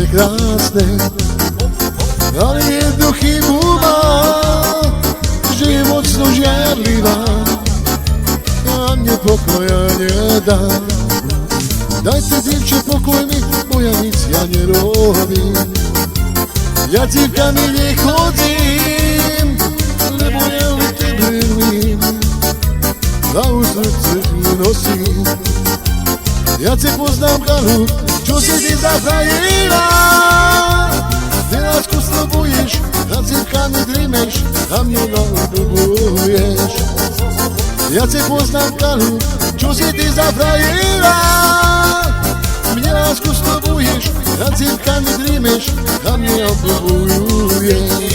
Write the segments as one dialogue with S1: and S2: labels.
S1: prekrásne, ale jednu chybu má, že je mocno žiarlivá a mne pokoja nedá. Dajte, dievče, pokoj mi, bo ja nic ja nerobím. Ja cívkami nechodím, lebo ja len tebe ľúbim a u srdce nosím. Ja te poznám, kalu, čo si ty za frajera. Ty lásku slobuješ, a cívkami drímeš a mne naľubuješ. Ja te poznám, kalu, čo si ty za frajera. Mne lásku slobuješ, a cívkami drímeš a mne naľubuješ.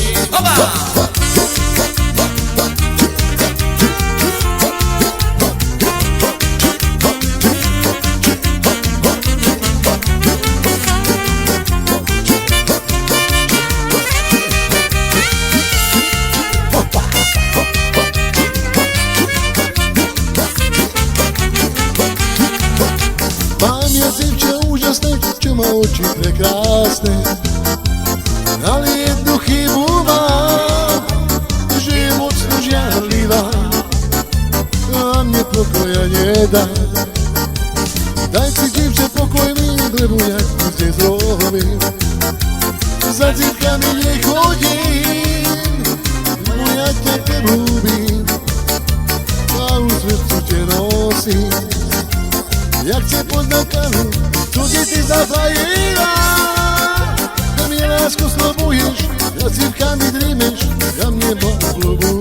S1: Mám ja dievče úžasné, čo má oči prekrásne, ale jednu chybu mám, že je mocno žiarlivá a mne pokoja nedá. Daj si, dievče, pokoj mi, lebo ja nic nezrobím. Za cívkami nechodím, lebo ja ťa ľúbim a u srdcu te nosím. Jak te poznám, kalu, čo si ty za frajera. Mne lásku slobuješ, a cívkami drímeš a mne poľubuješ.